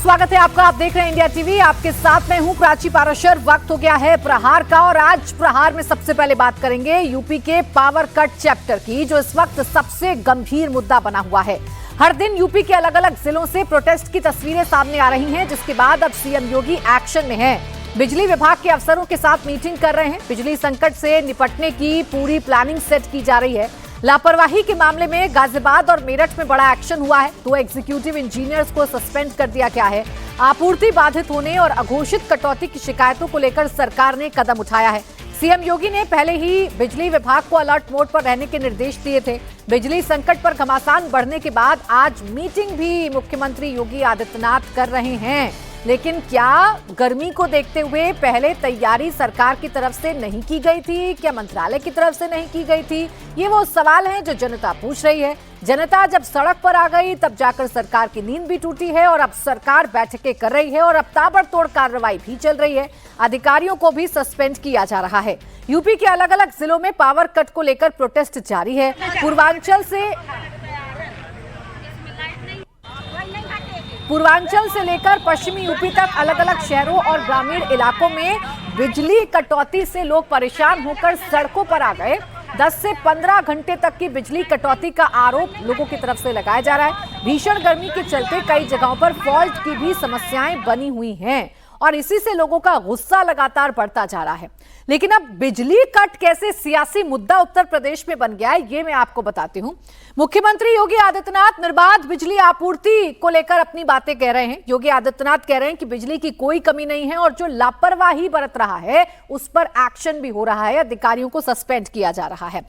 स्वागत है आपका। आप देख रहे हैं इंडिया टीवी। आपके साथ मैं हूं प्राची पाराशर। वक्त हो गया है प्रहार का और आज प्रहार में सबसे पहले बात करेंगे यूपी के पावर कट चैप्टर की, जो इस वक्त सबसे गंभीर मुद्दा बना हुआ है। हर दिन यूपी के अलग अलग जिलों से प्रोटेस्ट की तस्वीरें सामने आ रही हैं, जिसके बाद अब सीएम योगी एक्शन में हैं। बिजली विभाग के अफसरों के साथ मीटिंग कर रहे हैं। बिजली संकट से निपटने की पूरी प्लानिंग सेट की जा रही है। लापरवाही के मामले में गाजियाबाद और मेरठ में बड़ा एक्शन हुआ है। 2 एग्जीक्यूटिव इंजीनियर्स को सस्पेंड कर दिया गया है। आपूर्ति बाधित होने और अघोषित कटौती की शिकायतों को लेकर सरकार ने कदम उठाया है। सीएम योगी ने पहले ही बिजली विभाग को अलर्ट मोड पर रहने के निर्देश दिए थे। बिजली संकट पर घमासान बढ़ने के बाद आज मीटिंग भी मुख्यमंत्री योगी आदित्यनाथ कर रहे हैं। लेकिन क्या गर्मी को देखते हुए पहले तैयारी सरकार की तरफ से नहीं की गई थी? क्या मंत्रालय की तरफ से नहीं की गई थी? ये वो सवाल हैं जो जनता पूछ रही है। जनता जब सड़क पर आ गई तब जाकर सरकार की नींद भी टूटी है और अब सरकार बैठकें कर रही है और अब ताबड़तोड़ कार्रवाई भी चल रही है। अधिकारियों को भी सस्पेंड किया जा रहा है। यूपी के अलग अलग जिलों में पावर कट को लेकर प्रोटेस्ट जारी है। पूर्वांचल से लेकर पश्चिमी यूपी तक अलग अलग शहरों और ग्रामीण इलाकों में बिजली कटौती से लोग परेशान होकर सड़कों पर आ गए। 10 से 15 घंटे तक की बिजली कटौती का आरोप लोगों की तरफ से लगाया जा रहा है। भीषण गर्मी के चलते कई जगहों पर फॉल्ट की भी समस्याएं बनी हुई हैं और इसी से लोगों का गुस्सा लगातार बढ़ता जा रहा है। लेकिन अब बिजली कट कैसे सियासी मुद्दा उत्तर प्रदेश में बन गया है, ये मैं आपको बताती हूं। मुख्यमंत्री योगी आदित्यनाथ निर्बाध बिजली आपूर्ति को लेकर अपनी बातें कह रहे हैं। योगी आदित्यनाथ कह रहे हैं कि बिजली की कोई कमी नहीं है और जो लापरवाही बरत रहा है उस पर एक्शन भी हो रहा है। अधिकारियों को सस्पेंड किया जा रहा है।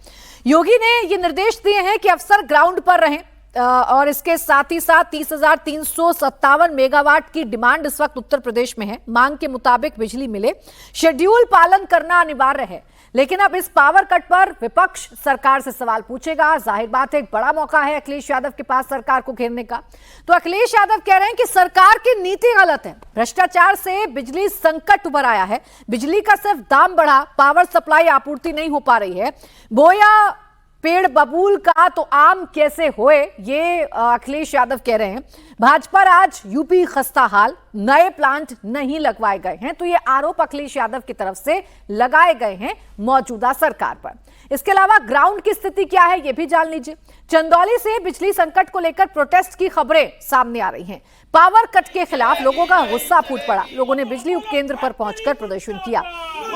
योगी ने ये निर्देश दिए हैं कि अफसर ग्राउंड पर रहें और इसके साथ ही साथ 30,357 मेगावाट की डिमांड इस वक्त उत्तर प्रदेश में है। मांग के मुताबिक बिजली मिले, शेड्यूल पालन करना अनिवार्य है। लेकिन अब इस पावर कट पर विपक्ष सरकार से सवाल पूछेगा। जाहिर बात है एक बड़ा मौका है अखिलेश यादव के पास सरकार को घेरने का। तो अखिलेश यादव कह रहे हैं कि सरकार की नीति गलत है। भ्रष्टाचार से बिजली संकट उभर आया है। बिजली का सिर्फ दाम बढ़ा, पावर सप्लाई आपूर्ति नहीं हो पा रही है। बोया पेड़ बबूल का तो आम कैसे होए, ये अखिलेश यादव कह रहे हैं। भाजपा राज यूपी खस्ता हाल, नए प्लांट नहीं लगवाए गए हैं। तो ये आरोप अखिलेश यादव की तरफ से लगाए गए हैं मौजूदा सरकार पर। इसके अलावा ग्राउंड की स्थिति क्या है ये भी जान लीजिए। चंदौली से बिजली संकट को लेकर प्रोटेस्ट की खबरें सामने आ रही हैं। पावर कट के खिलाफ लोगों का गुस्सा फूट पड़ा। लोगों ने बिजली उपकेंद्र पर पहुंचकर प्रदर्शन किया।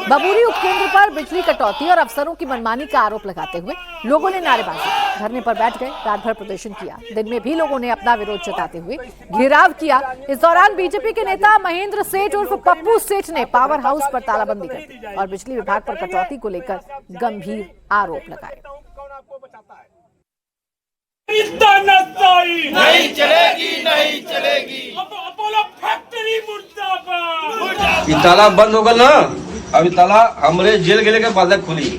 बबूरी उपकेंद्र पर बिजली कटौती और अफसरों की मनमानी का आरोप लगाते हुए लोगों ने नारेबाजी, धरने पर बैठ गए, रात भर प्रदर्शन किया। दिन में भी लोगों ने अपना विरोध जताते हुए घेराव किया। इस दौरान बीजेपी के नेता महेंद्र सेठ उर्फ पप्पू सेठ ने पावर हाउस पर तालाबंदी कर दी और बिजली विभाग पर कटौती को लेकर गंभीर आरोप लगाए। नहीं चलेगी, नहीं चलेगी। अपोलो फैक्ट्री मुर्दाबाद। ये ताला बंद होगा ना, अभी ताला हमरे जेल गेले के बाद खुली।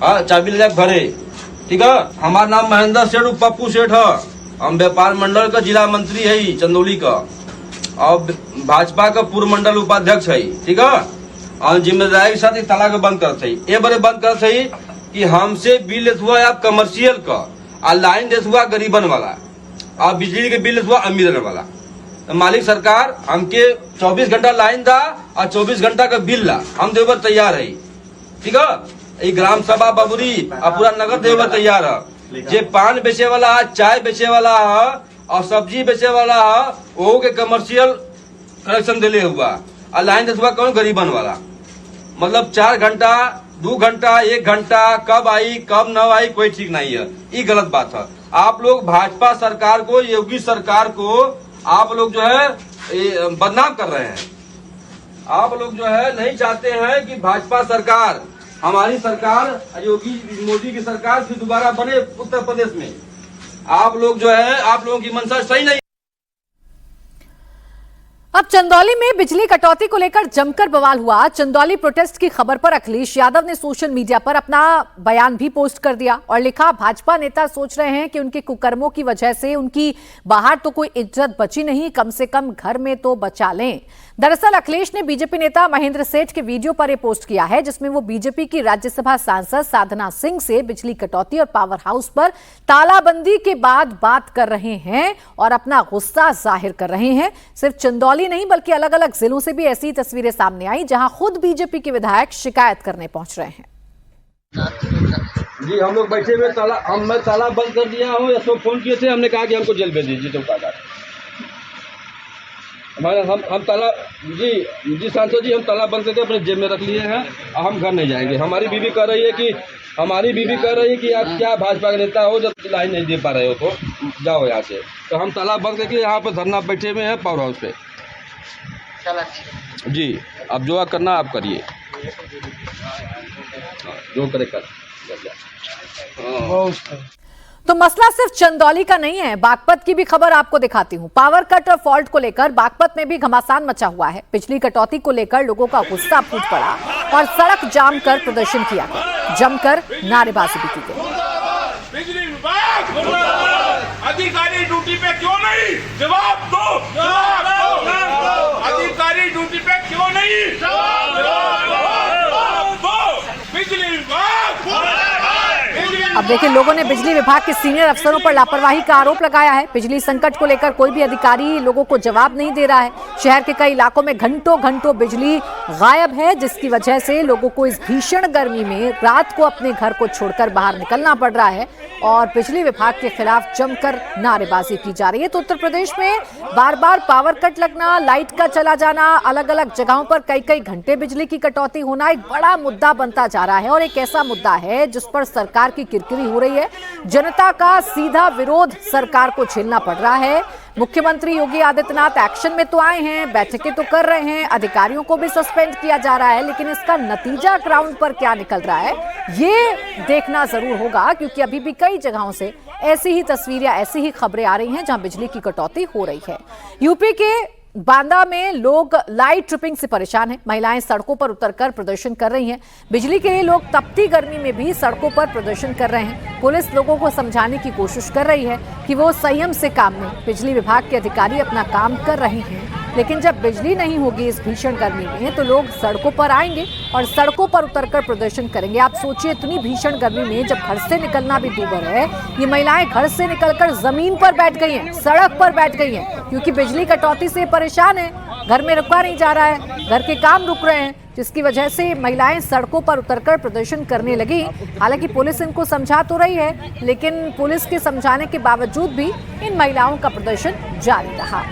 हाँ, चाबी ले जाए घरे। ठीक है। हमारा नाम महेंद्र सेठ पप्पू सेठ है। हम व्यापार मंडल का जिला मंत्री है चंदौली का और भाजपा का पूर्व मंडल उपाध्यक्ष है। ठीक है। और जिम्मेदारी के साथ ये ताला को बंद करते है। ये बड़े बंद करते है कि हमसे बिल हुआ आप कमर्शियल का और लाइन देश हुआ गरीबन वाला और बिजली के बिल हुआ अमीरन वाला। तो मालिक सरकार हमके 24 घंटा लाइन दा और 24 घंटा का बिल ला, हम देवर तैयार है। ठीक है। ये ग्राम सभा बबुरी और पूरा नगर देवर तैयार है। जे पान बेचे वाला है, चाय बेचे वाला है और सब्जी बेचे वाला है, वो के कमर्शियल कनेक्शन दिले हुआ और लाइन देश हुआ कौन गरीबन वाला। मतलब 4 घंटा, 2 घंटा, 1 घंटा कब आई कब न आई कोई ठीक नहीं है। ये गलत बात है। आप लोग भाजपा सरकार को, योगी सरकार को आप लोग जो है बदनाम कर रहे हैं। आप लोग जो है नहीं चाहते हैं कि भाजपा सरकार, हमारी सरकार, योगी मोदी की सरकार फिर दोबारा बने उत्तर प्रदेश में। आप लोग जो है, आप लोगों की मंशा सही नहीं। अब चंदौली में बिजली कटौती को लेकर जमकर बवाल हुआ। चंदौली प्रोटेस्ट की खबर पर अखिलेश यादव ने सोशल मीडिया पर अपना बयान भी पोस्ट कर दिया और लिखा, भाजपा नेता सोच रहे हैं कि उनके कुकर्मों की वजह से उनकी बाहर तो कोई इज्जत बची नहीं, कम से कम घर में तो बचा लें। दरअसल अखिलेश ने बीजेपी नेता महेंद्र सेठ के वीडियो पर यह पोस्ट किया है, जिसमें वो बीजेपी की राज्यसभा सांसद साधना सिंह से बिजली कटौती और पावर हाउस पर तालाबंदी के बाद बात कर रहे हैं और अपना गुस्सा जाहिर कर रहे हैं। सिर्फ चंदौली नहीं बल्कि अलग अलग जिलों से भी ऐसी तस्वीरें सामने आई, जहां खुद बीजेपी के विधायक शिकायत करने पहुंच रहे हैं। जी हम लोग बैठे हुए मैं ताला बंद कर दिया हूँ। इसको फोन किए थे, हमने कहा कि हमको जेल भेज दीजिए। तो कहा हमारे हम ताला जी सांसद जी हम ताला बंद करके अपने जेब में रख लिए हैं। हम घर नहीं जाएंगे। हमारी बीवी कह रही है कि आप क्या भाजपा के नेता हो जब दिलाई नहीं दे पा रहे हो तो जाओ यहाँ से। तो हम ताला बंद करके यहाँ पर धरना बैठे हुए हैं पावर हाउस पे। जी अब जो करना आप करिए, जो करे कर। तो मसला सिर्फ चंदौली का नहीं है, बागपत की भी खबर आपको दिखाती हूं। पावर कट और फॉल्ट को लेकर बागपत में भी घमासान मचा हुआ है। बिजली कटौती को लेकर लोगों का गुस्सा फूट पड़ा और सड़क जाम कर प्रदर्शन किया गया, जमकर नारेबाजी भी की गई। बिजली विभाग अधिकारी ड्यूटी पे क्यों नहीं? जवाब दो, जवाब दो। अधिकारी ड्यूटी पे क्यों नहीं? जवाब दो। बिजली विभाग। अब देखिए, लोगों ने बिजली विभाग के सीनियर अफसरों पर लापरवाही का आरोप लगाया है। बिजली संकट को लेकर कोई भी अधिकारी लोगों को जवाब नहीं दे रहा है। शहर के कई इलाकों में घंटों बिजली गायब है, जिसकी वजह से लोगों को इस भीषण गर्मी में रात को अपने घर को छोड़कर बाहर निकलना पड़ रहा है और बिजली विभाग के खिलाफ जमकर नारेबाजी की जा रही है। तो उत्तर प्रदेश में बार बार पावर कट लगना, लाइट का चला जाना, अलग अलग जगहों पर कई घंटे बिजली की कटौती होना एक बड़ा मुद्दा बनता जा रहा है और एक ऐसा मुद्दा है जिस पर सरकार की किरकिरी हो रही है। जनता का सीधा विरोध सरकार को झेलना पड़ रहा है। मुख्यमंत्री योगी आदित्यनाथ एक्शन में तो आए हैं, बैठकें तो कर रहे हैं, अधिकारियों को भी सस्पेंड किया जा रहा है, लेकिन इसका नतीजा ग्राउंड पर क्या निकल रहा है ये देखना जरूर होगा, क्योंकि अभी भी कई जगहों से ऐसी ही तस्वीरें, ऐसी ही खबरें आ रही हैं जहां बिजली की कटौती हो रही है। यूपी के बांदा में लोग लाइट ट्रिपिंग से परेशान हैं। महिलाएं सड़कों पर उतरकर प्रदर्शन कर रही हैं। बिजली के लिए लोग तपती गर्मी में भी सड़कों पर प्रदर्शन कर रहे हैं। पुलिस लोगों को समझाने की कोशिश कर रही है कि वो संयम से काम लें। बिजली विभाग के अधिकारी अपना काम कर रहे हैं, लेकिन जब बिजली नहीं होगी इस भीषण गर्मी में तो लोग सड़कों पर आएंगे और सड़कों पर उतरकर प्रदर्शन करेंगे। आप सोचिए, इतनी भीषण गर्मी में जब घर से निकलना भी दूभर है, ये महिलाएं घर से निकलकर जमीन पर बैठ गई हैं, सड़क पर बैठ गई हैं, क्योंकि बिजली कटौती से परेशान है। घर में रुका नहीं जा रहा है, घर के काम रुक रहे हैं, जिसकी वजह से महिलाएं सड़कों पर उतरकर प्रदर्शन करने लगी। हालांकि पुलिस इनको समझा तो रही है, लेकिन पुलिस के समझाने के बावजूद भी इन महिलाओं का प्रदर्शन जारी रहा।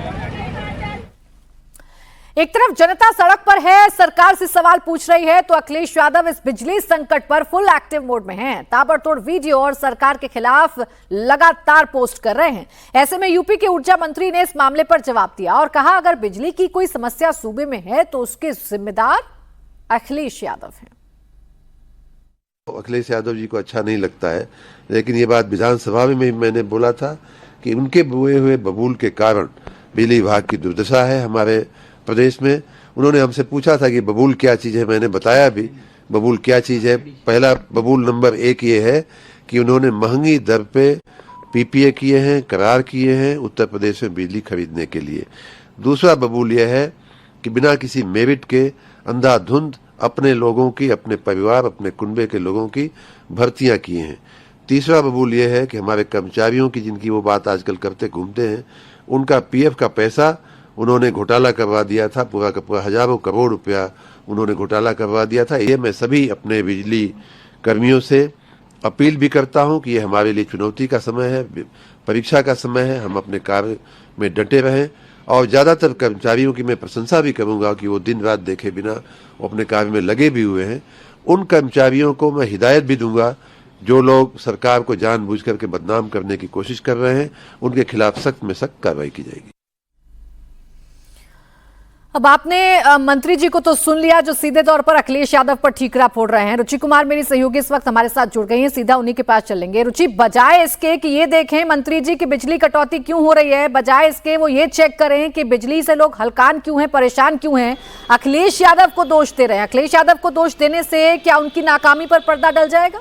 एक तरफ जनता सड़क पर है, सरकार से सवाल पूछ रही है, तो अखिलेश यादव इस बिजली संकट पर फुल एक्टिव मोड में हैं। ताबड़तोड़ वीडियो और सरकार के खिलाफ लगातार पोस्ट कर रहे हैं। ऐसे में यूपी के ऊर्जा मंत्री ने इस मामले पर जवाब दिया और कहा, अगर बिजली की कोई समस्या सूबे में है तो उसके जिम्मेदार अखिलेश यादव हैं। अखिलेश यादव जी को अच्छा नहीं लगता है, लेकिन ये बात विधानसभा में मैंने बोला था कि उनके बोए हुए बबूल के कारण बिजली विभाग की दुर्दशा है हमारे प्रदेश में। उन्होंने हमसे पूछा था कि बबूल क्या चीज है, मैंने बताया भी बबूल क्या चीज है। पहला बबूल नंबर 1 ये है कि उन्होंने महंगी दर पे पीपीए किए हैं, करार किए हैं उत्तर प्रदेश में बिजली खरीदने के लिए। दूसरा बबूल यह है कि बिना किसी मेरिट के अंधाधुंध अपने लोगों की, अपने परिवार, अपने कुनबे के लोगों की भर्तियां किए हैं। तीसरा बबूल यह है कि हमारे कर्मचारियों की, जिनकी वो बात आजकल करते घूमते हैं, उनका पीएफ का पैसा उन्होंने घोटाला करवा दिया था। पूरा का पूरा हजारों करोड़ रुपया उन्होंने घोटाला करवा दिया था। ये मैं सभी अपने बिजली कर्मियों से अपील भी करता हूं कि ये हमारे लिए चुनौती का समय है, परीक्षा का समय है। हम अपने कार्य में डटे रहें और ज़्यादातर कर्मचारियों की मैं प्रशंसा भी करूंगा कि वो दिन रात देखे बिना वो अपने कार्य में लगे भी हुए हैं। उन कर्मचारियों को मैं हिदायत भी दूंगा जो लोग सरकार को जानबूझ करके बदनाम करने की कोशिश कर रहे हैं, उनके खिलाफ सख्त में सख्त कार्रवाई की जाएगी। अब आपने मंत्री जी को तो सुन लिया, जो सीधे तौर पर अखिलेश यादव पर ठीकरा फोड़ रहे हैं। रुचि कुमार मेरी सहयोगी इस वक्त हमारे साथ जुड़ गई हैं, सीधा उन्हीं के पास चलेंगे। रुचि, बजाय इसके कि ये देखें मंत्री जी की बिजली कटौती क्यों हो रही है, बजाय इसके वो ये चेक करें कि बिजली से लोग हलकान क्यों हैं, परेशान क्यों हैं, अखिलेश यादव को दोष दे रहे हैं। अखिलेश यादव को दोष देने से क्या उनकी नाकामी पर पर्दा डल जाएगा?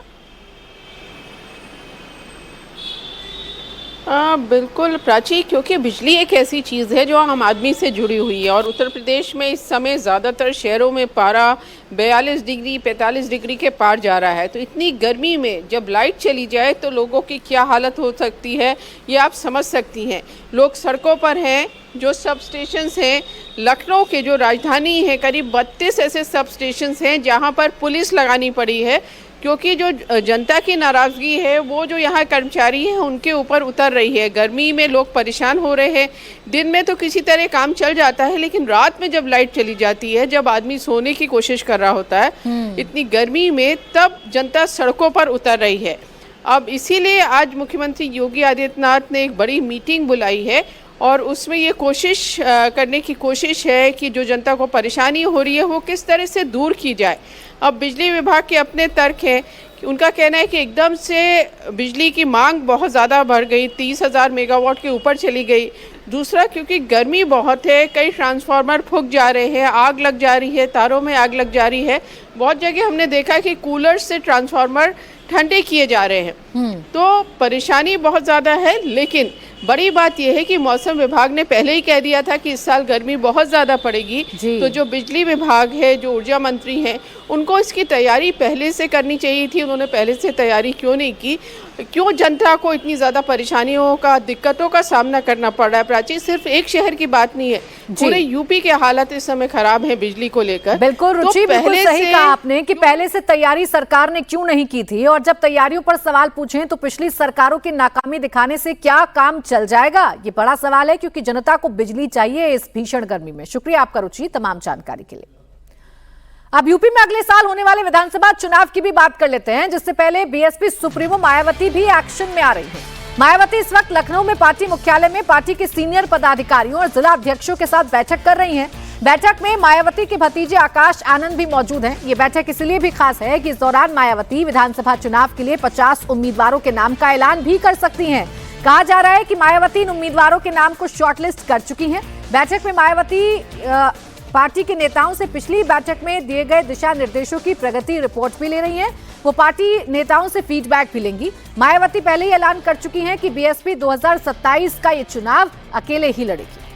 बिल्कुल प्राची, क्योंकि बिजली एक ऐसी चीज़ है जो आम आदमी से जुड़ी हुई है और उत्तर प्रदेश में इस समय ज़्यादातर शहरों में पारा 42 डिग्री 45 डिग्री के पार जा रहा है। तो इतनी गर्मी में जब लाइट चली जाए तो लोगों की क्या हालत हो सकती है ये आप समझ सकती हैं। लोग सड़कों पर हैं। जो सब स्टेशंस हैं लखनऊ के, जो राजधानी है, करीब 32 ऐसे सब स्टेशंस हैं जहाँ पर पुलिस लगानी पड़ी है, क्योंकि जो जनता की नाराज़गी है वो जो यहाँ कर्मचारी हैं उनके ऊपर उतर रही है। गर्मी में लोग परेशान हो रहे हैं। दिन में तो किसी तरह काम चल जाता है, लेकिन रात में जब लाइट चली जाती है, जब आदमी सोने की कोशिश कर रहा होता है इतनी गर्मी में, तब जनता सड़कों पर उतर रही है। अब इसीलिए आज मुख्यमंत्री योगी आदित्यनाथ ने एक बड़ी मीटिंग बुलाई है और उसमें ये कोशिश करने की कोशिश है कि जो जनता को परेशानी हो रही है वो किस तरह से दूर की जाए। अब बिजली विभाग के अपने तर्क हैं कि उनका कहना है कि एकदम से बिजली की मांग बहुत ज़्यादा बढ़ गई, 30,000 मेगावाट के ऊपर चली गई। दूसरा, क्योंकि गर्मी बहुत है, कई ट्रांसफार्मर फूंक जा रहे हैं, आग लग जा रही है, तारों में आग लग जा रही है। बहुत जगह हमने देखा कि कूलर से ट्रांसफार्मर ठंडे किए जा रहे हैं। तो परेशानी बहुत ज़्यादा है, लेकिन बड़ी बात यह है कि मौसम विभाग ने पहले ही कह दिया था कि इस साल गर्मी बहुत ज़्यादा पड़ेगी। तो जो बिजली विभाग है, जो ऊर्जा मंत्री हैं, उनको इसकी तैयारी पहले से करनी चाहिए थी। उन्होंने पहले से तैयारी क्यों नहीं की? क्यों जनता को इतनी ज़्यादा परेशानियों का, दिक्कतों का सामना करना पड़ रहा है? प्राची, सिर्फ एक शहर की बात नहीं है, पूरे यूपी के हालत इस समय खराब है बिजली को लेकर। बिल्कुल रुचि, बिल्कुल सही कहा आपने कि पहले से तैयारी सरकार ने क्यों नहीं की थी, और जब तैयारियों पर सवाल पूछें तो पिछली सरकारों की नाकामी दिखाने से क्या काम चल जाएगा, ये बड़ा सवाल है, क्योंकि जनता को बिजली चाहिए इस भीषण गर्मी में। शुक्रिया आपका रुचि तमाम जानकारी के लिए। अब यूपी में अगले साल होने वाले विधानसभा चुनाव की भी बात कर लेते हैं, जिससे पहले बीएसपी सुप्रीमो मायावती भी एक्शन में आ रही है। मायावती इस वक्त लखनऊ में पार्टी मुख्यालय में पार्टी के सीनियर पदाधिकारियों और जिला अध्यक्षों के साथ बैठक कर रही हैं। बैठक में मायावती के भतीजे आकाश आनंद भी मौजूद हैं। ये बैठक इसलिए भी खास है कि इस दौरान मायावती विधानसभा चुनाव के लिए 50 उम्मीदवारों के नाम का ऐलान भी कर सकती हैं। कहा जा रहा है कि मायावती इन उम्मीदवारों के नाम को शॉर्टलिस्ट कर चुकी हैं। बैठक में मायावती पार्टी के नेताओं से पिछली बैठक में दिए गए दिशा निर्देशों की प्रगति रिपोर्ट भी ले रही हैं। वो पार्टी नेताओं से फीडबैक भी लेंगी। मायावती पहले ही ऐलान कर चुकी हैं कि बीएसपी 2027 का ये चुनाव अकेले ही लड़ेगी।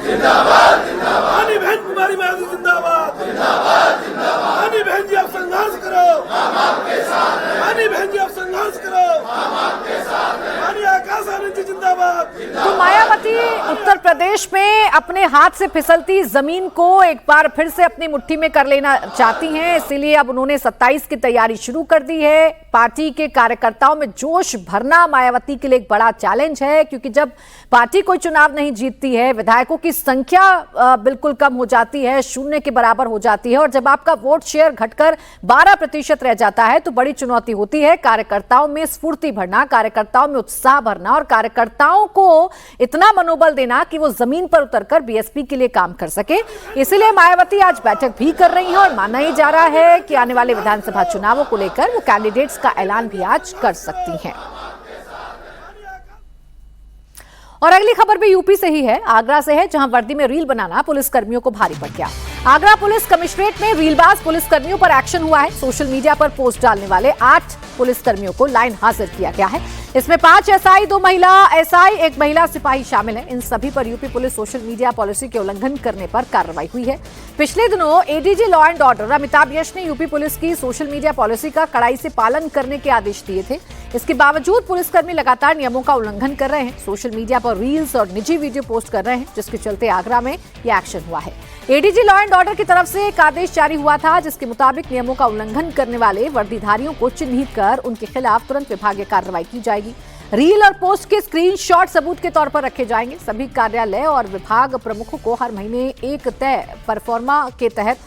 जिंदाबाद जिंदाबाद, बहन कुमारी मायावती जिंदाबाद जिंदाबाद जिंदाबाद। बहन जी आप संघर्ष करो, हम आपके साथ हैं। बहन जी आप संघर्ष करो, हम आपके साथ हैं। आकाश आनंद जी जिंदाबाद। तो मायावती उत्तर प्रदेश में अपने हाथ से फिसलती जमीन को एक बार फिर से अपनी मुट्ठी में कर लेना चाहती हैं, इसीलिए अब उन्होंने 27 की तैयारी शुरू कर दी है। पार्टी के कार्यकर्ताओं में जोश भरना मायावती के लिए एक बड़ा चैलेंज है, क्योंकि जब पार्टी कोई चुनाव नहीं जीतती है, विधायकों की संख्या बिल्कुल कम हो जाती है, शून्य के बराबर हो जाती है, और जब आपका वोट शेयर घटकर 12% रह जाता है तो बड़ी चुनौती होती है कार्यकर्ताओं में स्फूर्ति भरना, कार्यकर्ताओं में उत्साह भरना और कार्यकर्ताओं को इतना मनोबल देना कि वो जमीन पर उतरकर बीएसपी के लिए काम कर सके। इसलिए मायावती आज बैठक भी कर रही है और माना ही जा रहा है कि आने वाले विधानसभा चुनावों को लेकर वो कैंडिडेट्स का ऐलान भी आज कर सकती हैं। और अगली खबर भी यूपी से ही है, आगरा से है, जहां वर्दी में रील बनाना पुलिसकर्मियों को भारी पड़ गया। आगरा पुलिस कमिश्नरेट में रीलबाज पुलिसकर्मियों पर एक्शन हुआ है। सोशल मीडिया पर पोस्ट डालने वाले 8 पुलिसकर्मियों को लाइन हाजिर किया गया है। इसमें 5 एसआई, 2 महिला एसआई, 1 महिला सिपाही शामिल है। इन सभी पर UP police social media policy के उल्लंघन करने पर कार्रवाई हुई है। पिछले दिनों ADG law and order Amitabh Yash ने यूपी पुलिस की सोशल मीडिया पॉलिसी का कड़ाई से पालन करने के आदेश दिए थे। इसके बावजूद पुलिसकर्मी लगातार नियमों का उल्लंघन कर रहे हैं, सोशल मीडिया पर रील्स और निजी वीडियो पोस्ट कर रहे हैं, जिसके चलते आगरा में यह एक्शन हुआ है। एडीजी लॉ एंड ऑर्डर की तरफ से एक आदेश जारी हुआ था, जिसके मुताबिक नियमों का उल्लंघन करने वाले वर्दीधारियों को चिन्हित कर उनके खिलाफ तुरंत विभागीय कार्रवाई की जाएगी। रील और पोस्ट के स्क्रीनशॉट सबूत के तौर पर रखे जाएंगे। सभी कार्यालय और विभाग प्रमुखों को हर महीने एक तय परफॉर्मा के तहत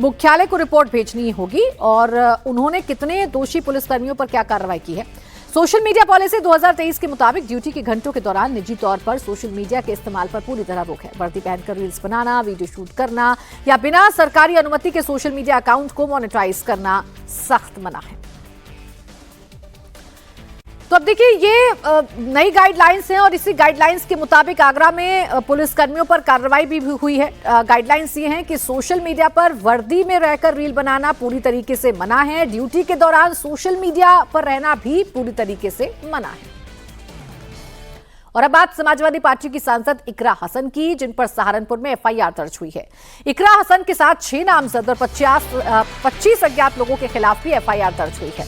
मुख्यालय को रिपोर्ट भेजनी होगी और उन्होंने कितने दोषी पुलिसकर्मियों पर क्या कार्रवाई की है। सोशल मीडिया पॉलिसी 2023 के मुताबिक ड्यूटी के घंटों के दौरान निजी तौर पर सोशल मीडिया के इस्तेमाल पर पूरी तरह रोक है। वर्दी पहनकर रील्स बनाना, वीडियो शूट करना या बिना सरकारी अनुमति के सोशल मीडिया अकाउंट को मोनेटाइज करना सख्त मना है। तो अब देखिए, ये नई गाइडलाइंस हैं और इसी गाइडलाइंस के मुताबिक आगरा में पुलिसकर्मियों पर कार्रवाई भी हुई है। गाइडलाइंस ये हैं कि सोशल मीडिया पर वर्दी में रहकर रील बनाना पूरी तरीके से मना है। ड्यूटी के दौरान सोशल मीडिया पर रहना भी पूरी तरीके से मना है। और अब बात समाजवादी पार्टी की सांसद इकरा हसन की, जिन पर सहारनपुर में एफआईआर दर्ज हुई है। इकरा हसन के साथ 6 नामजद और 25 अज्ञात लोगों के खिलाफ भी एफआईआर दर्ज हुई है।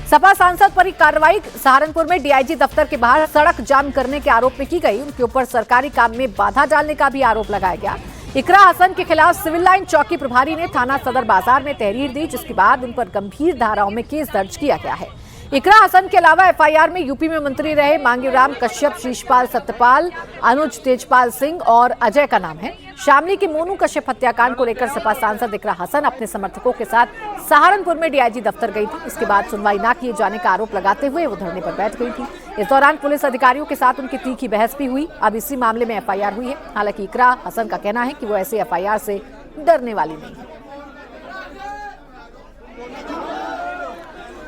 सपा सांसद पर कार्रवाई सहारनपुर में डीआईजी दफ्तर के बाहर सड़क जाम करने के आरोप में की गई। उनके ऊपर सरकारी काम में बाधा डालने का भी आरोप लगाया गया। इकरा हसन के खिलाफ सिविल लाइन चौकी प्रभारी ने थाना सदर बाजार में तहरीर दी, जिसके बाद उन पर गंभीर धाराओं में केस दर्ज किया गया है। इकरा हसन के अलावा एफआईआर में यूपी में मंत्री रहे मांगीराम कश्यप, शीशपाल सत्यपाल, अनुज तेजपाल सिंह और अजय का नाम है। शामली की मोनू कश्यप हत्याकांड को लेकर सपा सांसद इकरा हसन अपने समर्थकों के साथ सहारनपुर में डीआईजी दफ्तर गई थी। इसके बाद सुनवाई न किए जाने का आरोप लगाते हुए वो धरने पर बैठ गई थी। इस दौरान पुलिस अधिकारियों के साथ उनकी तीखी बहस भी हुई। अब इसी मामले में एफआईआर हुई है। हालांकि इकरा हसन का कहना है कि वो ऐसे एफआईआर से डरने वाली नहीं है।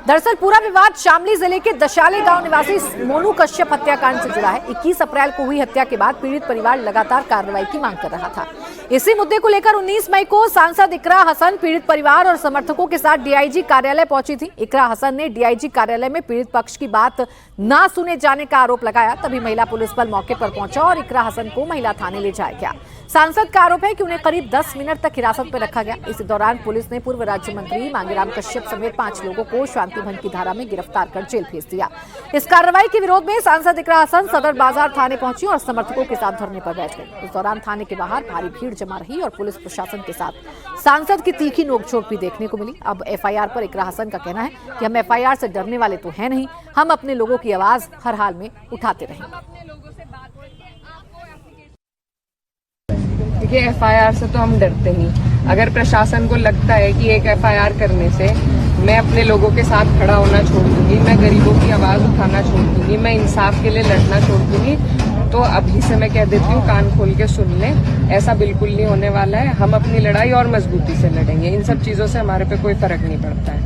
दरअसल पूरा विवाद शामली जिले के दशाले गांव निवासी मोनू कश्यप हत्याकांड से जुड़ा है। 21 अप्रैल को हुई हत्या के बाद पीड़ित परिवार लगातार कार्रवाई की मांग कर रहा था। इसी मुद्दे को लेकर 19 मई को सांसद इकरा हसन पीड़ित परिवार और समर्थकों के साथ डीआईजी कार्यालय पहुंची थी। इकरा हसन ने डीआईजी कार्यालय में पीड़ित पक्ष की बात ना सुने जाने का आरोप लगाया। तभी महिला पुलिस बल मौके पर पहुंचा और इकरा हसन को महिला थाने ले जाया गया। सांसद का आरोप है कि उन्हें करीब 10 मिनट तक हिरासत में रखा गया। इसी दौरान पुलिस ने पूर्व राज्य मंत्री मांगीराम कश्यप समेत 5 लोगों को शांति भंग की धारा में गिरफ्तार कर जेल भेज दिया। इस कार्रवाई के विरोध में सांसद इकरा हसन सदर बाजार थाने पहुंची और समर्थकों के साथ धरने पर बैठ गई। इस दौरान थाने के बाहर भारी भीड़ जमा रही और पुलिस प्रशासन के साथ सांसद की तीखी नोकझोंक भी देखने को मिली। अब एफआईआर पर इकरा हसन का कहना है कि हम एफआईआर से डरने वाले तो हैं नहीं, हम अपने लोगों की आवाज हर हाल में उठाते रहेंगे। देखिए, एफआईआर से तो हम डरते नहीं। अगर प्रशासन को लगता है कि एक एफआईआर करने से मैं अपने लोगों के साथ खड़ा होना छोड़ दूंगी, मैं गरीबों की आवाज उठाना छोड़ दूंगी, मैं इंसाफ के लिए लड़ना छोड़ दूंगी, तो अभी से मैं कह देती हूँ, कान खोल के सुन लें, ऐसा बिल्कुल नहीं होने वाला है। हम अपनी लड़ाई और मजबूती से लड़ेंगे। इन सब चीजों से हमारे पे कोई फर्क नहीं पड़ता है।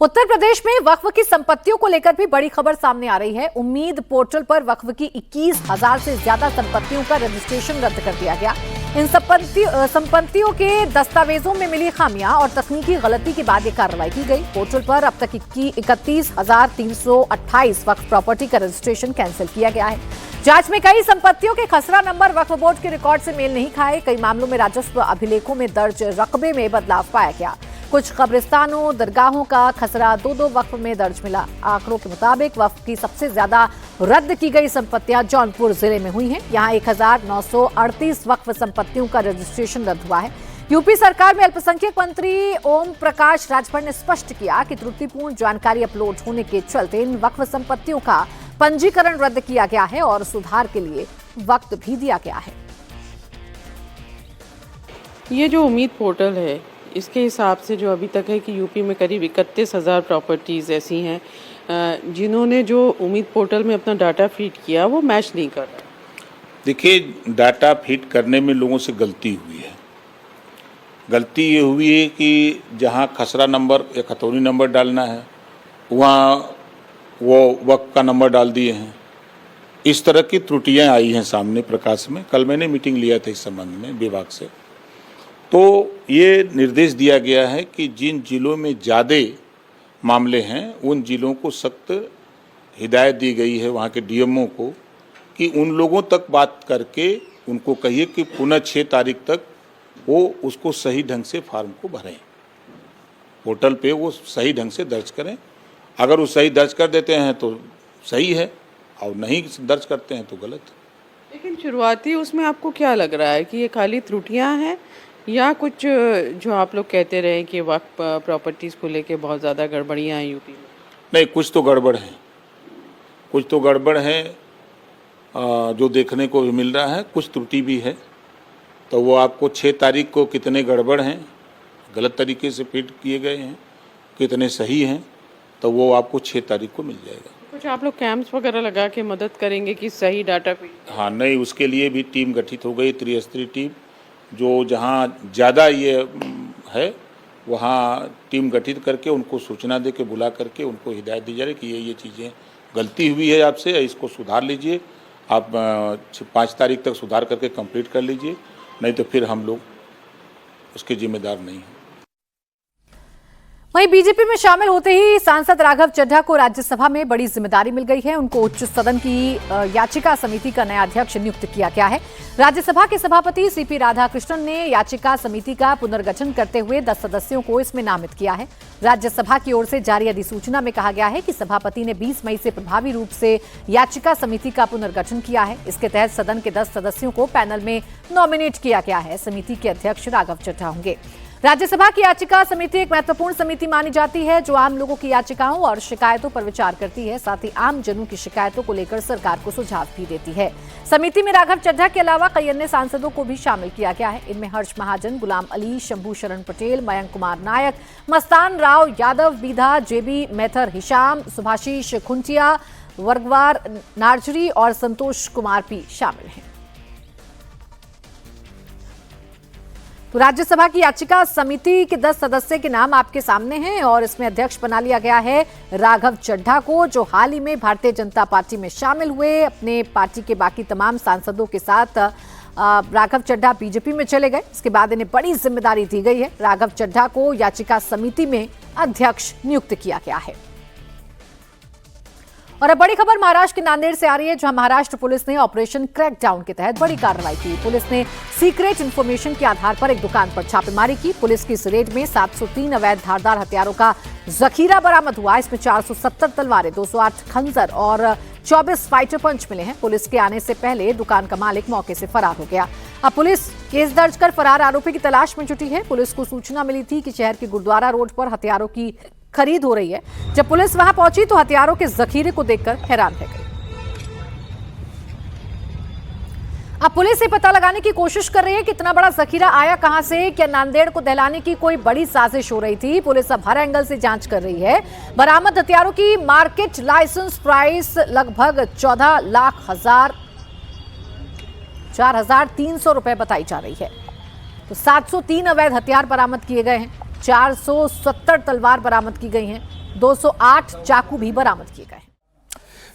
उत्तर प्रदेश में वक्फ की संपत्तियों को लेकर भी बड़ी खबर सामने आ रही है। उम्मीद पोर्टल पर वक्फ की 21,000 से ज्यादा संपत्तियों का रजिस्ट्रेशन रद्द कर दिया गया। इन संपत्तियों के दस्तावेजों में मिली खामियां और तकनीकी गलती के बाद ये कार्रवाई की गई। पोर्टल पर अब तक 31,328 वक्फ प्रॉपर्टी का रजिस्ट्रेशन कैंसिल किया गया है। जांच में कई संपत्तियों के खसरा नंबर वक्फ बोर्ड के रिकॉर्ड से मेल नहीं खाए। कई मामलों में राजस्व अभिलेखों में दर्ज रकबे में बदलाव पाया गया। कुछ कब्रिस्तानों, दरगाहों का खसरा 2-2 वक्फ में दर्ज मिला। आंकड़ों के मुताबिक वक्फ की सबसे ज्यादा रद्द की गई संपत्तियां जौनपुर जिले में हुई हैं। यहां 1,938 वक्फ संपत्तियों का रजिस्ट्रेशन रद्द हुआ है। यूपी सरकार में अल्पसंख्यक मंत्री ओम प्रकाश राजभर ने स्पष्ट किया कि त्रुटिपूर्ण जानकारी अपलोड होने के चलते इन वक्फ संपत्तियों का पंजीकरण रद्द किया गया है और सुधार के लिए वक्त भी दिया गया है। ये जो उम्मीद पोर्टल है, इसके हिसाब से जो अभी तक है कि यूपी में करीब 31,000 प्रॉपर्टीज़ ऐसी हैं जिन्होंने जो उम्मीद पोर्टल में अपना डाटा फीड किया वो मैच नहीं कर रहा। देखिए, डाटा फीड करने में लोगों से गलती हुई है। गलती ये हुई है कि जहां खसरा नंबर या खतौनी नंबर डालना है वहाँ वो वक्त का नंबर डाल दिए हैं। इस तरह की त्रुटियां आई हैं सामने प्रकाश में। कल मैंने मीटिंग लिया था इस संबंध में विभाग से, तो ये निर्देश दिया गया है कि जिन जिलों में ज़्यादा मामले हैं उन जिलों को सख्त हिदायत दी गई है वहाँ के डीएमओ को कि उन लोगों तक बात करके उनको कहिए कि पुनः 6 तारीख तक वो उसको सही ढंग से फार्म को भरें, पोर्टल पे वो सही ढंग से दर्ज करें। अगर वो सही दर्ज कर देते हैं तो सही है और नहीं दर्ज करते हैं तो गलत। लेकिन शुरुआती उसमें आपको क्या लग रहा है कि ये खाली त्रुटियां हैं या कुछ जो आप लोग कहते रहे कि वक्फ प्रॉपर्टीज़ को लेके बहुत ज़्यादा गड़बड़ियाँ हैं यूपी में? नहीं, कुछ तो गड़बड़ है, कुछ तो गड़बड़ है जो देखने को मिल रहा है। कुछ त्रुटि भी है, तो वो आपको 6 तारीख को कितने गड़बड़ हैं, गलत तरीके से फीड किए गए हैं, कितने सही हैं, तो वो आपको 6 तारीख को मिल जाएगा। कुछ आप लोग कैंप्स वगैरह लगा के मदद करेंगे कि सही डाटा फीड? हाँ, नहीं, उसके लिए भी टीम गठित हो गई, त्रिस्तरीय टीम, जो जहाँ ज़्यादा ये है वहाँ टीम गठित करके उनको सूचना दे के बुला करके उनको हिदायत दी जा रही कि ये चीज़ें गलती हुई है आपसे, इसको सुधार लीजिए। आप 5 तारीख तक सुधार करके कंप्लीट कर लीजिए, नहीं तो फिर हम लोग उसके जिम्मेदार नहीं हैं। वहीं बीजेपी में शामिल होते ही सांसद राघव चड्ढा को राज्यसभा में बड़ी जिम्मेदारी मिल गई है। उनको उच्च सदन की याचिका समिति का नया अध्यक्ष नियुक्त किया गया है। राज्यसभा के सभापति सीपी राधाकृष्णन ने याचिका समिति का पुनर्गठन करते हुए 10 सदस्यों को इसमें नामित किया है। राज्यसभा की ओर से जारी अधिसूचना में कहा गया है कि सभापति ने 20 मई से प्रभावी रूप से याचिका समिति का पुनर्गठन किया है। इसके तहत सदन के 10 सदस्यों को पैनल में नॉमिनेट किया गया है। समिति के अध्यक्ष राघव चड्ढा होंगे। राज्यसभा की याचिका समिति एक महत्वपूर्ण समिति मानी जाती है जो आम लोगों की याचिकाओं और शिकायतों पर विचार करती है। साथ ही आम जनों की शिकायतों को लेकर सरकार को सुझाव भी देती है। समिति में राघव चड्ढा के अलावा कई अन्य सांसदों को भी शामिल किया गया है। इनमें हर्ष महाजन, गुलाम अली, शंभू शरण पटेल, मयंक कुमार नायक, मस्तान राव यादव, बीधा, जेबी मैथर हिशाम, सुभाषीष खुंटिया, वर्गवार नार्जरी और संतोष कुमार भी शामिल हैं। तो राज्यसभा की याचिका समिति के 10 सदस्य के नाम आपके सामने हैं और इसमें अध्यक्ष बना लिया गया है राघव चड्ढा को, जो हाल ही में भारतीय जनता पार्टी में शामिल हुए। अपने पार्टी के बाकी तमाम सांसदों के साथ राघव चड्ढा बीजेपी में चले गए। इसके बाद इन्हें बड़ी जिम्मेदारी दी गई है। राघव चड्ढा को याचिका समिति में अध्यक्ष नियुक्त किया गया है। और अब बड़ी खबर महाराष्ट्र के नांदेड़ से आ रही है, जहां महाराष्ट्र पुलिस ने ऑपरेशन क्रैकडाउन के तहत बड़ी कार्रवाई की। पुलिस ने सीक्रेट इंफॉर्मेशन के आधार पर एक दुकान पर छापेमारी की। पुलिस की इस रेड में 703 अवैध धारदार हथियारों का जखीरा बरामद हुआ। इसमें 470 तलवारें, 208 खंजर और 24 फाइटर पंच मिले हैं। पुलिस के आने से पहले दुकान का मालिक मौके से फरार हो गया। अब पुलिस केस दर्ज कर फरार आरोपी की तलाश में जुटी है। पुलिस को सूचना मिली थी कि शहर के गुरुद्वारा रोड पर हथियारों की खरीद हो रही है। जब पुलिस वहां पहुंची तो हथियारों के जखीरे को देखकर हैरान रह गई। अब पुलिस ये पता लगाने की कोशिश कर रही है कि इतना बड़ा जखीरा आया कहां से। क्या नांदेड़ को दहलाने की कोई बड़ी साजिश हो रही थी? पुलिस अब हर एंगल से जांच कर रही है। बरामद हथियारों की मार्केट लाइसेंस प्राइस लगभग 14,04,300 रुपए बताई जा रही है। तो 703 अवैध हथियार बरामद किए गए हैं, 470 तलवार बरामद की गई हैं, 208 चाकू भी बरामद किए गए हैं।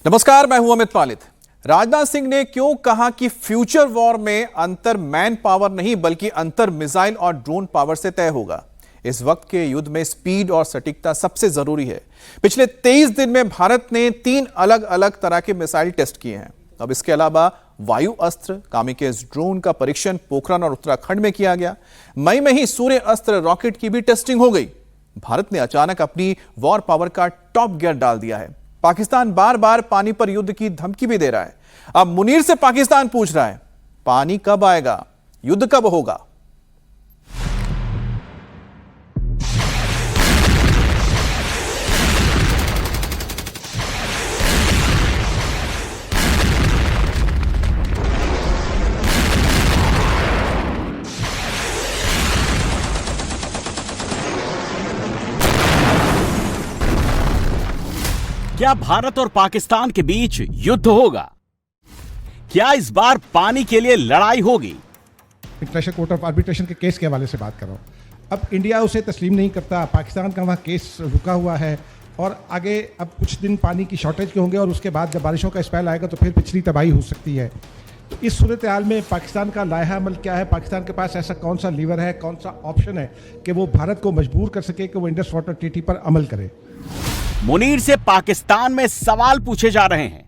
नमस्कार, मैं हूं अमित पालित। राजनाथ सिंह ने क्यों कहा कि फ्यूचर वॉर में अंतर मैन पावर नहीं बल्कि अंतर मिसाइल और ड्रोन पावर से तय होगा। इस वक्त के युद्ध में स्पीड और सटीकता सबसे जरूरी है। पिछले 23 दिन में भारत ने 3 अलग अलग तरह के मिसाइल टेस्ट किए हैं। अब इसके अलावा वायु अस्त्र कामिकेज ड्रोन का परीक्षण पोखरण और उत्तराखंड में किया गया। मई में ही सूर्य अस्त्र रॉकेट की भी टेस्टिंग हो गई। भारत ने अचानक अपनी वॉर पावर का टॉप गियर डाल दिया है। पाकिस्तान बार बार पानी पर युद्ध की धमकी भी दे रहा है। अब मुनीर से पाकिस्तान पूछ रहा है, पानी कब आएगा, युद्ध कब होगा? क्या भारत और पाकिस्तान के बीच युद्ध होगा? क्या इस बार पानी के लिए लड़ाई होगी? इंटरनेशनल कोर्ट ऑफ आर्बिट्रेशन के केस के हवाले से बात कर रहा हूं। अब इंडिया उसे तस्लीम नहीं करता, पाकिस्तान का वहाँ केस रुका हुआ है और आगे अब कुछ दिन पानी की शॉर्टेज के होंगे और उसके बाद जब बारिशों का स्पेल आएगा तो फिर पिछली तबाही हो सकती है। तो इस सूरत हाल में पाकिस्तान का लाया अमल क्या है? पाकिस्तान के पास ऐसा कौन सा लीवर है, कौन सा ऑप्शन है कि वो भारत को मजबूर कर सके कि वो इंडस वाटर ट्रीटी पर अमल करे? मुनीर से पाकिस्तान में सवाल पूछे जा रहे हैं।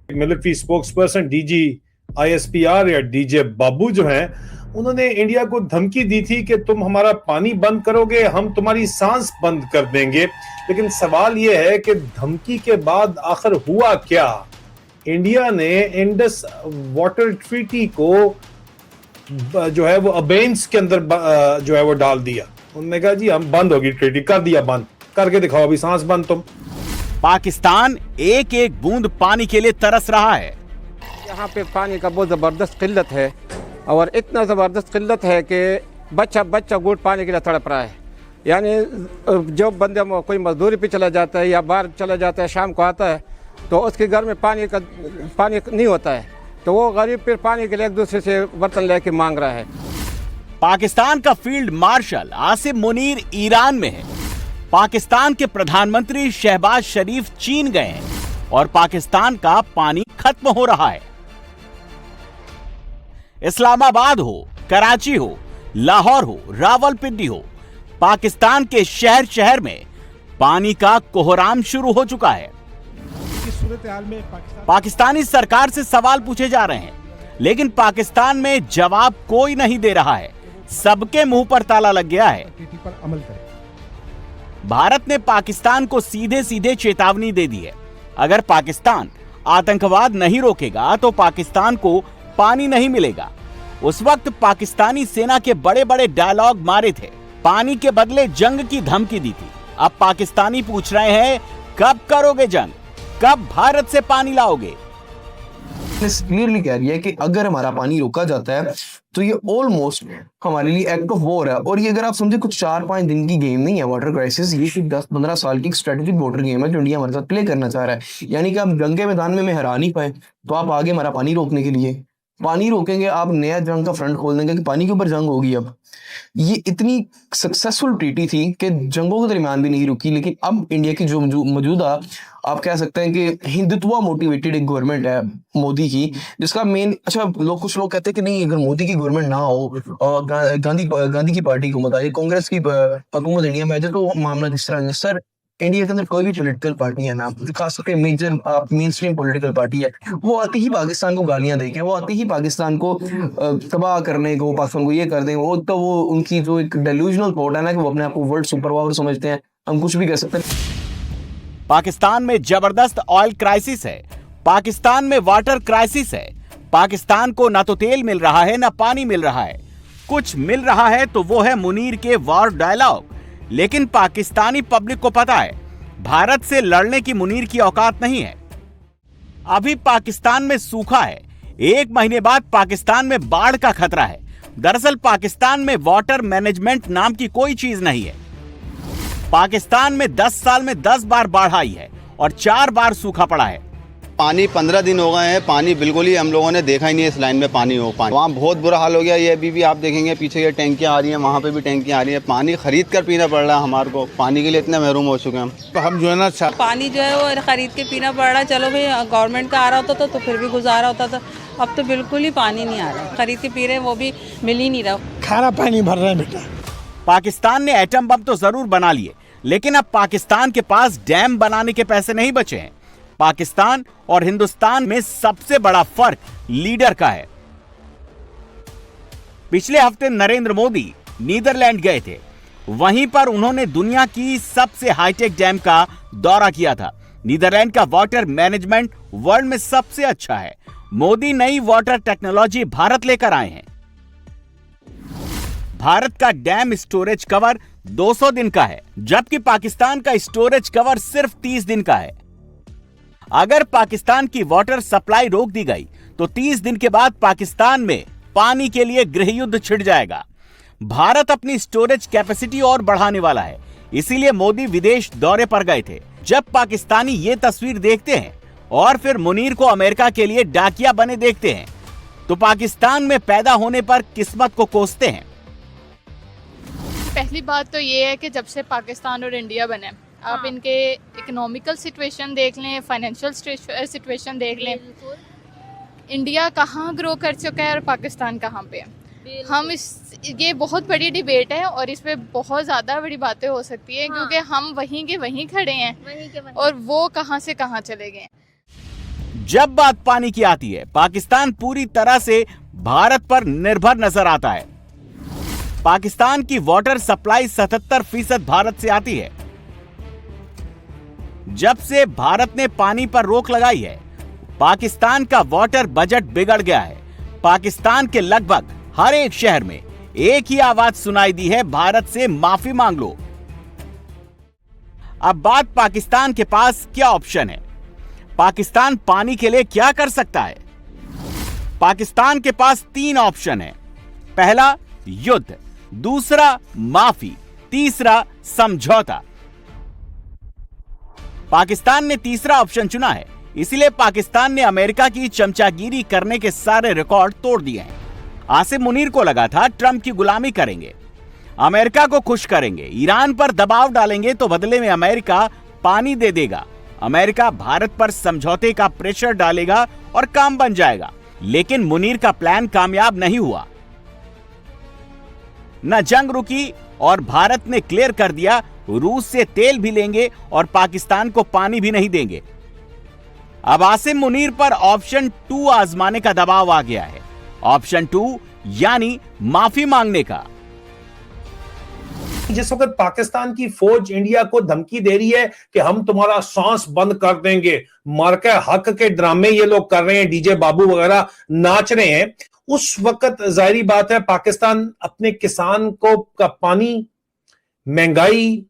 मिलिट्री स्पोक्सपर्सन डीजी आईएसपीआर या डीजे बाबू जो हैं, उन्होंने इंडिया को धमकी दी थी कि तुम हमारा पानी बंद करोगे, हम तुम्हारी सांस बंद कर देंगे। लेकिन सवाल यह है कि धमकी के बाद आखिर हुआ क्या? इंडिया ने इंडस वाटर ट्रीटी को जो है वो अबेंस के अंदर जो है वो डाल दिया। उन्होंने कहा जी हम बंद होगी ट्रीटी, कर दिया बंद, करके दिखाओ अभी सांस बंद तुम। पाकिस्तान एक एक बूंद पानी के लिए तरस रहा है। यहाँ पे पानी का बहुत ज़बरदस्त किल्लत है और इतना ज़बरदस्त किल्लत है कि बच्चा बच्चा घूंट पानी के लिए तड़प रहा है। यानी जो बंदे कोई मजदूरी पे चला जाता है या बाहर चला जाता है, शाम को आता है तो उसके घर में पानी नहीं होता है, तो वो गरीब फिर पानी के लिए एक दूसरे से बर्तन लेके मांग रहा है। पाकिस्तान का field marshal Asim Munir Iran में है। पाकिस्तान के प्रधानमंत्री शहबाज शरीफ चीन गए हैं और पाकिस्तान का पानी खत्म हो रहा है। इस्लामाबाद हो, कराची हो, लाहौर हो, रावलपिंडी हो, पाकिस्तान के शहर शहर में पानी का कोहराम शुरू हो चुका है। इस सूरत हाल में पाकिस्तानी सरकार से सवाल पूछे जा रहे हैं, लेकिन पाकिस्तान में जवाब कोई नहीं दे रहा है। सबके मुंह पर ताला लग गया है। टीटी पर अमल करें। भारत ने पाकिस्तान को सीधे सीधे चेतावनी दे दी है। अगर पाकिस्तान आतंकवाद नहीं रोकेगा तो पाकिस्तान को पानी नहीं मिलेगा। उस वक्त पाकिस्तानी सेना के बड़े बड़े डायलॉग मारे थे, पानी के बदले जंग की धमकी दी थी। अब पाकिस्तानी पूछ रहे हैं, कब करोगे जंग, कब भारत से पानी लाओगे? क्लियरली कह रही है कि अगर हमारा पानी रोका जाता है तो ये ऑलमोस्ट हमारे लिए एक्ट ऑफ वॉर है। और ये अगर आप समझे कुछ 4-5 दिन की गेम नहीं है वाटर क्राइसिस, ये 10-15 साल की स्ट्रेटेजिक वाटर गेम है जो इंडिया हमारे साथ प्ले करना चाह रहा है। यानी कि आप जंग के मैदान में हरा नहीं पाए तो आप आगे हमारा पानी रोकने के लिए पानी रोकेंगे, आप नया जंग का फ्रंट खोल देंगे कि पानी के ऊपर जंग होगी। अब ये इतनी सक्सेसफुल ट्रीटी थी कि जंगों के दरमियान भी नहीं रुकी। लेकिन अब इंडिया की जो मौजूदा आप कह सकते हैं कि हिंदुत्व मोटिवेटेड एक गवर्नमेंट है मोदी की, जिसका मेन कुछ लोग कहते हैं कि नहीं, अगर मोदी की गवर्नमेंट ना हो और गांधी की पार्टी हुकूमत आए, कांग्रेस की हुकूमत इंडिया में आ जाए तो मामला किस तरह है। सर, इंडिया के अंदर कोई भी पॉलिटिकल पार्टी है ना, खास करके major mainstream political party है, वो आती ही पाकिस्तान को गालियां देके, वो आती ही पाकिस्तान को तबाह करने को, पाकिस्तान को ये कर देंगे। वो तो वो उनकी जो एक डेल्यूजनल थॉट है ना कि वो अपने आप को वर्ल्ड सुपर पावर समझते हैं, हम कुछ भी कर सकते हैं। पाकिस्तान में जबरदस्त ऑयल क्राइसिस है, पाकिस्तान में वाटर क्राइसिस है। पाकिस्तान को ना तो तेल मिल रहा है ना पानी मिल रहा है। कुछ मिल रहा है तो वो है मुनीर के वॉर डायलॉग। लेकिन पाकिस्तानी पब्लिक को पता है भारत से लड़ने की मुनीर की औकात नहीं है। अभी पाकिस्तान में सूखा है, 1 महीने बाद पाकिस्तान में बाढ़ का खतरा है। दरअसल पाकिस्तान में वाटर मैनेजमेंट नाम की कोई चीज नहीं है। पाकिस्तान में 10 साल में 10 बार बाढ़ आई है और 4 बार सूखा पड़ा है। पानी 15 दिन हो गए हैं, पानी बिल्कुल ही हम लोगों ने देखा ही नहीं इस लाइन में पानी हो। पानी वहाँ बहुत बुरा हाल हो गया। ये अभी भी आप देखेंगे पीछे ये टैंकियाँ आ रही हैं, वहाँ पे भी टैंकियाँ आ रही हैं। पानी खरीद कर पीना पड़ रहा है हमारे को, पानी के लिए इतने महरूम हो चुके हैं हम जो है ना। पानी जो है वो खरीद के पीना पड़ रहा है। चलो भाई गवर्नमेंट का आ रहा होता तो फिर भी गुजारा होता था, अब तो बिल्कुल ही पानी नहीं आ रहा। खरीद के पी रहे वो भी मिल ही नहीं रहा। खारा पानी भर रहा है बेटा। पाकिस्तान ने एटम बम तो जरूर बना लिए, लेकिन अब पाकिस्तान के पास डैम बनाने के पैसे नहीं बचे हैं। पाकिस्तान और हिंदुस्तान में सबसे बड़ा फर्क लीडर का है। पिछले हफ्ते नरेंद्र मोदी नीदरलैंड गए थे, वहीं पर उन्होंने दुनिया की सबसे हाईटेक डैम का दौरा किया था। नीदरलैंड का वाटर मैनेजमेंट वर्ल्ड में सबसे अच्छा है। मोदी नई वाटर टेक्नोलॉजी भारत लेकर आए हैं। भारत का डैम स्टोरेज कवर 200 दिन का है, जबकि पाकिस्तान का स्टोरेज कवर सिर्फ 30 दिन का है। अगर पाकिस्तान की वाटर सप्लाई रोक दी गई तो 30 दिन के बाद पाकिस्तान में पानी के लिए गृह युद्ध छिड़ जाएगा। भारत अपनी स्टोरेज कैपेसिटी और बढ़ाने वाला है, इसीलिए मोदी विदेश दौरे पर गए थे। जब पाकिस्तानी ये तस्वीर देखते हैं और फिर मुनीर को अमेरिका के लिए डाकिया बने देखते हैं तो पाकिस्तान में पैदा होने पर किस्मत को कोसते हैं। पहली बात तो ये है कि जब से पाकिस्तान और इंडिया बने, आप इनके इकोनॉमिकल सिचुएशन देख लें, फाइनेंशियल सिचुएशन देख लें, इंडिया कहाँ ग्रो कर चुका है और पाकिस्तान कहाँ पे है। ये बहुत बड़ी डिबेट है और इस पे बहुत ज़्यादा बड़ी बातें हो सकती है, क्योंकि हम वहीं के वहीं खड़े हैं और वो कहाँ से कहाँ चले गए। जब बात पानी की आती है, पाकिस्तान पूरी तरह से भारत पर निर्भर नजर आता है। पाकिस्तान की वाटर सप्लाई 77% भारत से आती है। जब से भारत ने पानी पर रोक लगाई है, पाकिस्तान का वाटर बजट बिगड़ गया है। पाकिस्तान के लगभग हर एक शहर में एक ही आवाज सुनाई दी है, भारत से माफी मांग लो। अब बात पाकिस्तान के पास क्या ऑप्शन है, पाकिस्तान पानी के लिए क्या कर सकता है। पाकिस्तान के पास 3 ऑप्शन है। पहला युद्ध, दूसरा माफी, तीसरा समझौता। पाकिस्तान ने तीसरा ऑप्शन चुना है, इसलिए पाकिस्तान ने अमेरिका की चमचागिरी करने के सारे रिकॉर्ड तोड़ दिए हैं। आसिम मुनीर को लगा था ट्रंप की गुलामी करेंगे, अमेरिका को खुश करेंगे, ईरान पर दबाव डालेंगे तो बदले में अमेरिका पानी दे देगा, अमेरिका भारत पर समझौते का प्रेशर डालेगा और काम बन जाएगा। लेकिन मुनीर का प्लान कामयाब नहीं हुआ। न जंग रुकी और भारत ने क्लियर कर दिया रूस से तेल भी लेंगे और पाकिस्तान को पानी भी नहीं देंगे। अब आसिम मुनीर पर ऑप्शन 2 आजमाने का दबाव आ गया है। ऑप्शन 2 यानी माफी मांगने का। जिस वक्त पाकिस्तान की फौज इंडिया को धमकी दे रही है कि हम तुम्हारा सांस बंद कर देंगे, मार्का हक के ड्रामे ये लोग कर रहे हैं, डीजे बाबू वगैरह नाच रहे हैं, उस वक्त जाहिर बात है पाकिस्तान अपने किसान को का पानी, महंगाई,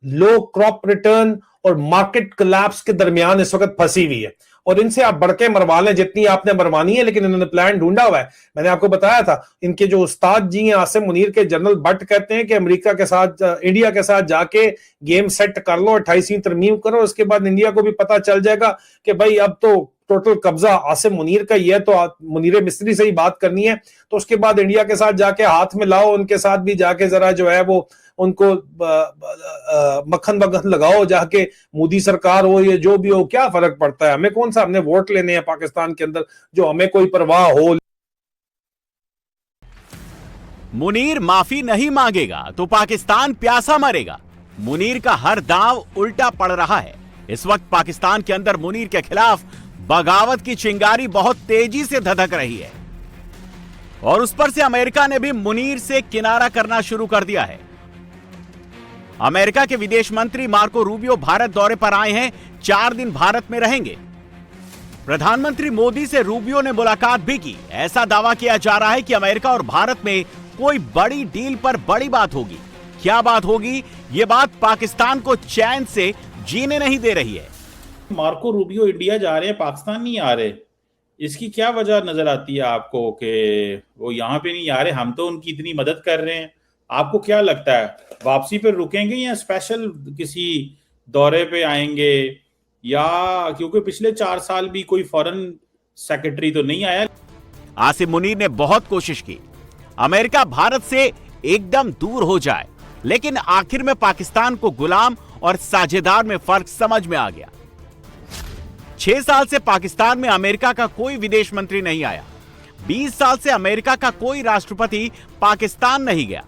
लो क्रॉप रिटर्न और मार्केट कोलैप्स के दरमियान इस वक्त फंसी हुई है। और इनसे आप बढ़ के मरवा लें जितनी आपने मरवानी है, लेकिन इन्होंने प्लान ढूंढा हुआ है। मैंने आपको बताया था, इनके जो उस्ताद जी हैं आसिम मुनीर के, जनरल भट्ट कहते हैं कि अमेरिका के साथ, इंडिया के साथ जाके गेम सेट कर लो, 28वीं तरमीम करो, उसके बाद इंडिया को भी पता चल जाएगा कि भाई अब तो टोटल कब्जा आसिम मुनीर का ही है, तो मुनीर मिस्त्री से ही बात करनी है। तो उसके बाद इंडिया के साथ जाके हाथ में लाओ, उनके साथ भी जाके जरा जो है वो उनको मक्खन बगन लगाओ, जाके मोदी सरकार हो या जो भी हो, क्या फर्क पड़ता है हमें, कौन सा हमने वोट लेने हैं पाकिस्तान के अंदर जो हमें कोई परवाह हो। मुनीर माफी नहीं मांगेगा तो पाकिस्तान प्यासा मरेगा। मुनीर का हर दांव उल्टा पड़ रहा है। इस वक्त पाकिस्तान के अंदर मुनीर के खिलाफ बगावत की चिंगारी बहुत तेजी से धधक रही है और उस पर से अमेरिका ने भी मुनीर से किनारा करना शुरू कर दिया है। अमेरिका के विदेश मंत्री मार्को रूबियो भारत दौरे पर आए हैं, 4 दिन भारत में रहेंगे। प्रधानमंत्री मोदी से रूबियो ने मुलाकात भी की। ऐसा दावा किया जा रहा है कि अमेरिका और भारत में कोई बड़ी डील पर बड़ी बात होगी। क्या बात होगी, ये बात पाकिस्तान को चैन से जीने नहीं दे रही है। मार्को रूबियो इंडिया जा रहे हैं, पाकिस्तान नहीं आ रहे, इसकी क्या वजह नजर आती है आपको कि वो यहाँ पे नहीं आ रहे? हम तो उनकी इतनी मदद कर रहे हैं, आपको क्या लगता है वापसी पे रुकेंगे या स्पेशल किसी दौरे पे आएंगे? या क्योंकि पिछले 4 साल भी कोई फॉरेन सेक्रेटरी तो नहीं आया। आसिम मुनीर ने बहुत कोशिश की अमेरिका भारत से एकदम दूर हो जाए, लेकिन आखिर में पाकिस्तान को गुलाम और साझेदार में फर्क समझ में आ गया। 6 साल से पाकिस्तान में अमेरिका का कोई विदेश मंत्री नहीं आया। 20 साल से अमेरिका का कोई राष्ट्रपति पाकिस्तान नहीं गया।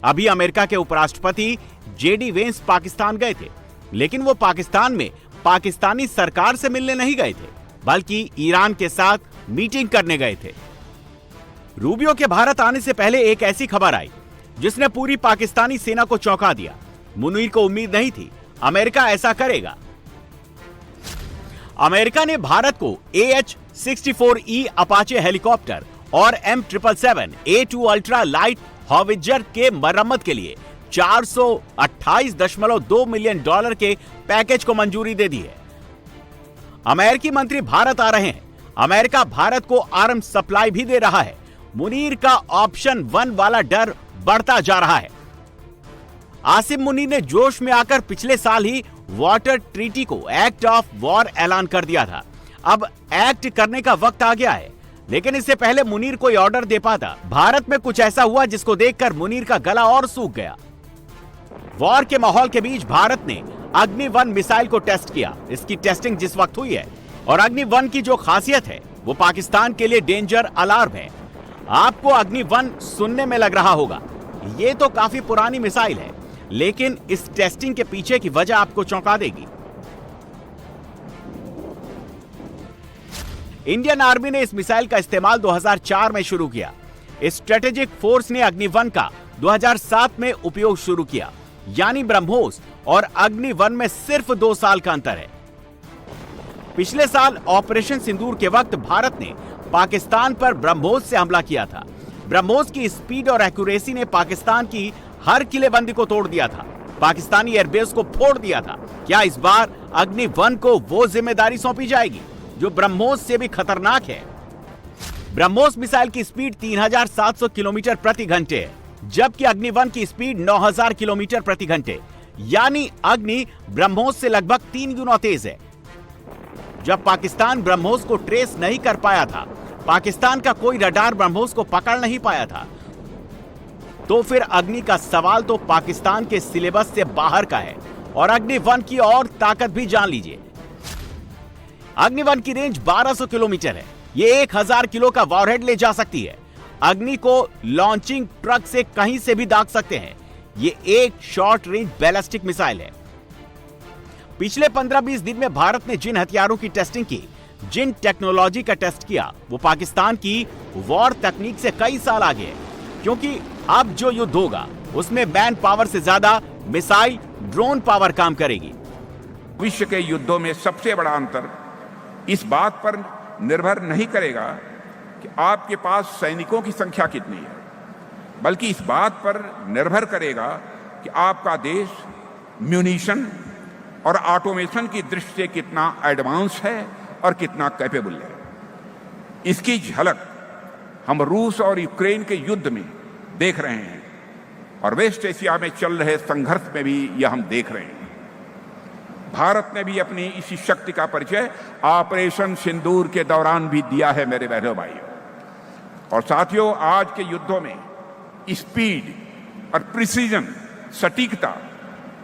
अभी अमेरिका के उपराष्ट्रपति जेडी वेंस पाकिस्तान गए थे, लेकिन वो पाकिस्तान में पाकिस्तानी सरकार से मिलने नहीं गए थे, बल्कि ईरान के साथ मीटिंग करने गए थे। रूबियो के भारत आने से पहले एक ऐसी खबर आई जिसने पूरी पाकिस्तानी सेना को चौंका दिया। मुनीर को उम्मीद नहीं थी अमेरिका ऐसा करेगा। अमेरिका ने भारत को AH-64E अपाचे हेलीकॉप्टर और M777 A2 ultra light howitzer के मरम्मत के लिए $428.2 मिलियन के पैकेज को मंजूरी दे दी है। अमेरिकी मंत्री भारत आ रहे हैं। अमेरिका भारत को आर्म सप्लाई भी दे रहा है। मुनीर का ऑप्शन 1 वाला डर बढ़ता जा रहा है। आसिम मुनीर ने जोश में आकर पिछले साल ही वाटर ट्रीटी को एक्ट ऑफ वॉर ऐलान कर दिया था। अब एक्ट करने का वक्त आ गया है, लेकिन इससे पहले मुनीर कोई ऑर्डर दे पाता। भारत में कुछ ऐसा हुआ जिसको देखकर मुनीर का गला और सूख गया। वॉर के माहौल के बीच भारत ने अग्नि-1 मिसाइल को टेस्ट किया। इसकी टेस्टिंग जिस वक्त हुई है, और अग्नि-1 की जो खासियत है वो पाकिस्तान के लिए डेंजर अलार्म है। आपको अग्नि-1 सुनने में लग रहा होगा ये तो काफी पुरानी मिसाइल है, लेकिन इस टेस्टिंग के पीछे की वजह आपको चौंका देगी। इंडियन आर्मी ने इस मिसाइल का इस्तेमाल 2004 में शुरू किया। स्ट्रेटेजिक फोर्स ने अग्नि-1 का 2007 में उपयोग शुरू किया, यानी ब्रह्मोस और अग्नि-1 में सिर्फ 2 साल का अंतर है। पिछले साल ऑपरेशन सिंदूर के वक्त भारत ने पाकिस्तान पर ब्रह्मोस से हमला किया था। ब्रह्मोस की स्पीड और एक्यूरेसी ने पाकिस्तान की हर किलेबंदी को तोड़ दिया था, पाकिस्तानी एयरबेस को फोड़ दिया था। क्या इस बार अग्नि-1 को वो जिम्मेदारी सौंपी जाएगी जो ब्रह्मोस से भी खतरनाक है? ब्रह्मोस मिसाइल की स्पीड 3700 किलोमीटर प्रति घंटे है, जबकि अग्नि-1 की स्पीड 9000 किलोमीटर प्रति घंटे, यानी अग्नि ब्रह्मोस से लगभग 3 गुना तेज है। जब पाकिस्तान ब्रह्मोस को ट्रेस नहीं कर पाया था, पाकिस्तान का कोई रडार ब्रह्मोस को पकड़ नहीं पाया था, तो फिर अग्नि का सवाल तो पाकिस्तान के सिलेबस से बाहर का है। और अग्नि-1 की और ताकत भी जान लीजिए। अग्नि-1 की रेंज 1200 किलोमीटर है। ये 1000 किलो का वॉरहेड ले जा सकती है। अग्नि को लॉन्चिंग ट्रक से कहीं से भी दाग सकते हैं। ये एक शॉर्ट रेंज बैलिस्टिक मिसाइल है। पिछले 15-20 दिन में भारत ने जिन हथियारों की टेस्टिंग की, जिन टेक्नोलॉजी का टेस्ट किया, वो पाकिस्तान की वॉर तकनीक से कई साल आगे है, क्योंकि अब जो युद्ध होगा उसमें मैन पावर से ज्यादा मिसाइल, ड्रोन पावर काम करेगी। विश्व के युद्धों में सबसे बड़ा अंतर इस बात पर निर्भर नहीं करेगा कि आपके पास सैनिकों की संख्या कितनी है, बल्कि इस बात पर निर्भर करेगा कि आपका देश म्यूनिशन और ऑटोमेशन की दृष्टि से कितना एडवांस है और कितना कैपेबल है। इसकी झलक हम रूस और यूक्रेन के युद्ध में देख रहे हैं और वेस्ट एशिया में चल रहे संघर्ष में भी यह हम देख रहे हैं। भारत ने भी अपनी इसी शक्ति का परिचय ऑपरेशन सिंदूर के दौरान भी दिया है मेरे बहनों भाइयों। और साथियों, आज के युद्धों में स्पीड और प्रिसीजन, सटीकता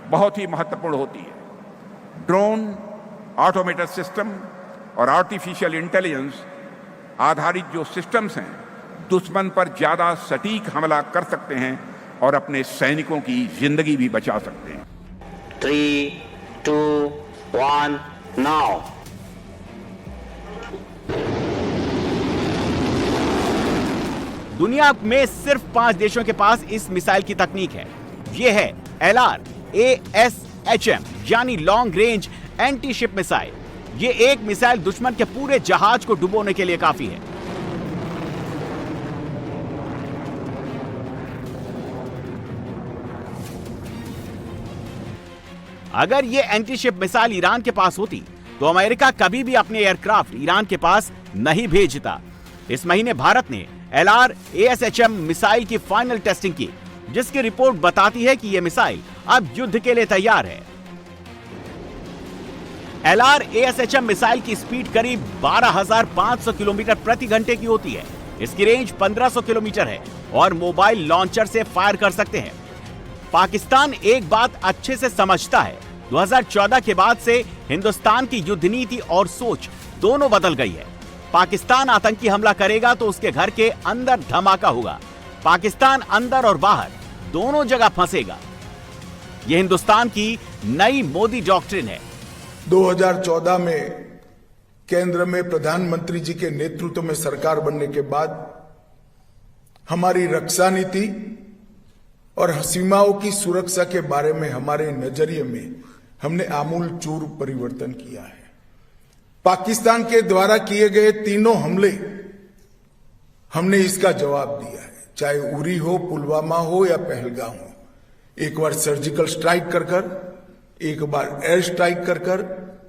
बहुत ही महत्वपूर्ण होती है। ड्रोन, ऑटोमेटेड सिस्टम और आर्टिफिशियल इंटेलिजेंस आधारित जो सिस्टम्स हैं, दुश्मन पर ज्यादा सटीक हमला कर सकते हैं और अपने सैनिकों की जिंदगी भी बचा सकते हैं। 3, 2, 1, now. दुनिया में सिर्फ 5 देशों के पास इस मिसाइल की तकनीक है। ये है LRASHM यानी long range anti ship missile. ये एक मिसाइल दुश्मन के पूरे जहाज को डुबोने के लिए काफी है। अगर ये एंटी शिप मिसाइल ईरान के पास होती तो अमेरिका कभी भी अपने एयरक्राफ्ट ईरान के पास नहीं भेजता। इस महीने भारत ने LRASHM मिसाइल की फाइनल टेस्टिंग की, जिसकी रिपोर्ट बताती है कि यह मिसाइल अब युद्ध के लिए तैयार है। LRASHM मिसाइल की स्पीड करीब 12,500 किलोमीटर प्रति घंटे की होती है। इसकी रेंज 1500 किलोमीटर है और मोबाइल लॉन्चर से फायर कर सकते हैं। पाकिस्तान एक बात अच्छे से समझता है, 2014 के बाद से हिंदुस्तान की युद्ध नीति और सोच दोनों बदल गई है। पाकिस्तान आतंकी हमला करेगा तो उसके घर के अंदर धमाका होगा। पाकिस्तान अंदर और बाहर दोनों जगह फंसेगा। यह हिंदुस्तान की नई मोदी डॉक्ट्रिन है। 2014 में केंद्र में प्रधानमंत्री जी के नेतृत्व में सरकार बनने के बाद हमारी रक्षा नीति और सीमाओं की सुरक्षा के बारे में हमारे नजरिए में हमने आमूल चूर परिवर्तन किया है। पाकिस्तान के द्वारा किए गए तीनों हमले हमने इसका जवाब दिया है, चाहे उरी हो, पुलवामा हो या पहलगाम हो। एक बार सर्जिकल स्ट्राइक कर कर, एक बार एयर स्ट्राइक कर कर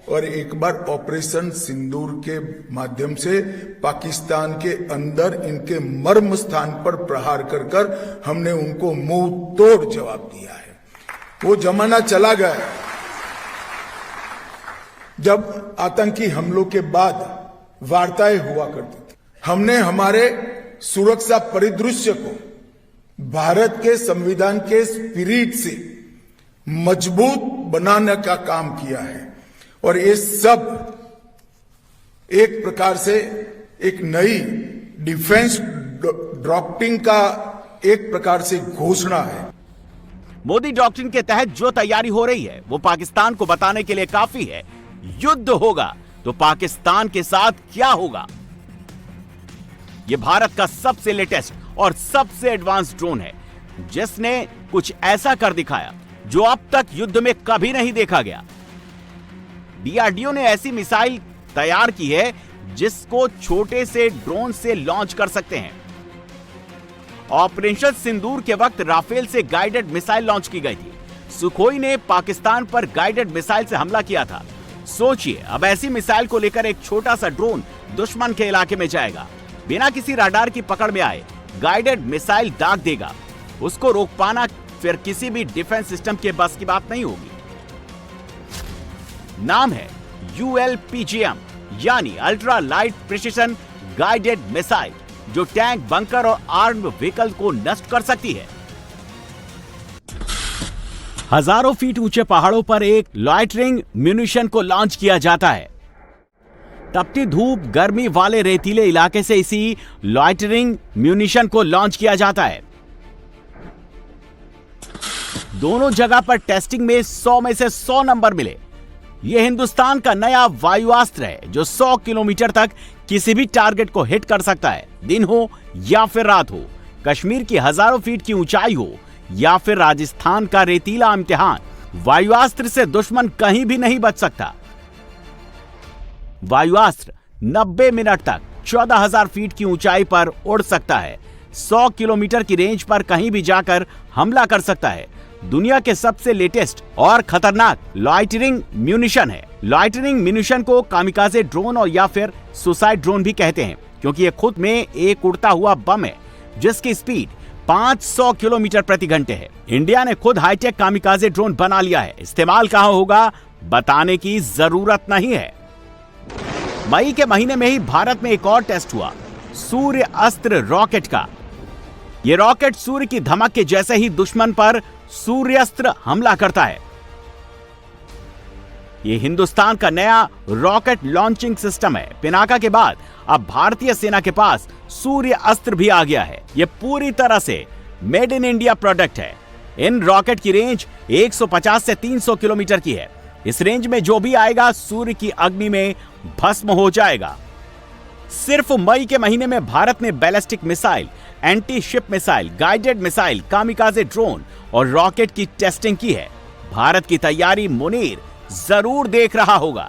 और एक बार ऑपरेशन सिंदूर के माध्यम से पाकिस्तान के अंदर इनके मर्म स्थान पर प्रहार कर कर हमने उनको मुंह तोड़ जवाब दिया है। वो जमाना चला गया जब आतंकी हमलों के बाद वार्ताएं हुआ करती थी। हमने हमारे सुरक्षा परिदृश्य को भारत के संविधान के स्पिरिट से मजबूत बनाने का काम किया है और ये सब एक प्रकार से एक नई डिफेंस डॉक्ट्रिन का एक प्रकार से घोषणा है। मोदी डॉक्ट्रिन के तहत जो तैयारी हो रही है वो पाकिस्तान को बताने के लिए काफी है। युद्ध होगा तो पाकिस्तान के साथ क्या होगा। यह भारत का सबसे लेटेस्ट और सबसे एडवांस ड्रोन है, जिसने कुछ ऐसा कर दिखाया जो अब तक युद्ध में कभी नहीं देखा गया। DRDO ने ऐसी मिसाइल तैयार की है जिसको छोटे से ड्रोन से लॉन्च कर सकते हैं। ऑपरेशन सिंदूर के वक्त राफेल से गाइडेड मिसाइल लॉन्च की गई थी। सुखोई ने पाकिस्तान पर गाइडेड मिसाइल से हमला किया था। सोचिए, अब ऐसी मिसाइल को लेकर एक छोटा सा ड्रोन दुश्मन के इलाके में जाएगा, बिना किसी रडार की पकड़ में आए गाइडेड मिसाइल दाग देगा। उसको रोक पाना फिर किसी भी डिफेंस सिस्टम के बस की बात नहीं होगी। नाम है ULPGM यानी ultra light precision guided missile, जो टैंक, बंकर और आर्म्ड व्हीकल को नष्ट कर सकती है। हजारों फीट ऊंचे पहाड़ों पर एक लॉइटरिंग म्यूनिशन को लॉन्च किया जाता है। तपती धूप, गर्मी वाले रेतीले इलाके से इसी लॉइटरिंग म्यूनिशन को लॉन्च किया जाता है। दोनों जगह पर टेस्टिंग में 100 में से 100 नंबर मिले। यह हिंदुस्तान का नया वायुअस्त्र है जो 100 किलोमीटर तक किसी भी टारगेट को हिट कर सकता है, दिन हो या फिर रात हो, कश्मीर की हजारों फीट की ऊंचाई हो या फिर राजस्थान का रेतीला इम्तिहान, वायुअस्त्र से दुश्मन कहीं भी नहीं बच सकता। वायुअस्त्र 90 मिनट तक 14,000 फीट की ऊंचाई पर उड़ सकता है, 100 किलोमीटर की रेंज पर कहीं भी जाकर हमला कर सकता है। दुनिया के सबसे लेटेस्ट और खतरनाक लॉइटरिंग म्यूनिशन है। लॉइटरिंग म्यूनिशन को कामिकाजे ड्रोन और या फिर सुसाइड ड्रोन भी कहते हैं, क्योंकि ये खुद में एक उड़ता हुआ बम है जिसकी स्पीड 500 किलोमीटर प्रति घंटे है। इंडिया ने खुद हाईटेक कामिकाजे ड्रोन बना लिया है। इस्तेमाल कहां होगा बताने की जरूरत नहीं है। मई के महीने में ही भारत में एक और टेस्ट हुआ, सूर्य अस्त्र रॉकेट का। यह रॉकेट सूर्य की धमक के जैसे ही दुश्मन पर सूर्यास्त्र हमला करता है। यह हिंदुस्तान का नया रॉकेट लॉन्चिंग सिस्टम है। पिनाका के बाद अब भारतीय सेना के पास सूर्य अस्त्र भी आ गया है। यह पूरी तरह से मेड इन इंडिया प्रोडक्ट है। इन रॉकेट की रेंज 150 से 300 किलोमीटर की है। इस रेंज में जो भी आएगा सूर्य की अग्नि में भस्म हो जाएगा। सिर्फ मई के महीने में भारत ने ballistic missile, anti ship missile, guided missile, kamikaze drone और रॉकेट की टेस्टिंग की है। भारत की तैयारी मुनीर जरूर देख रहा होगा।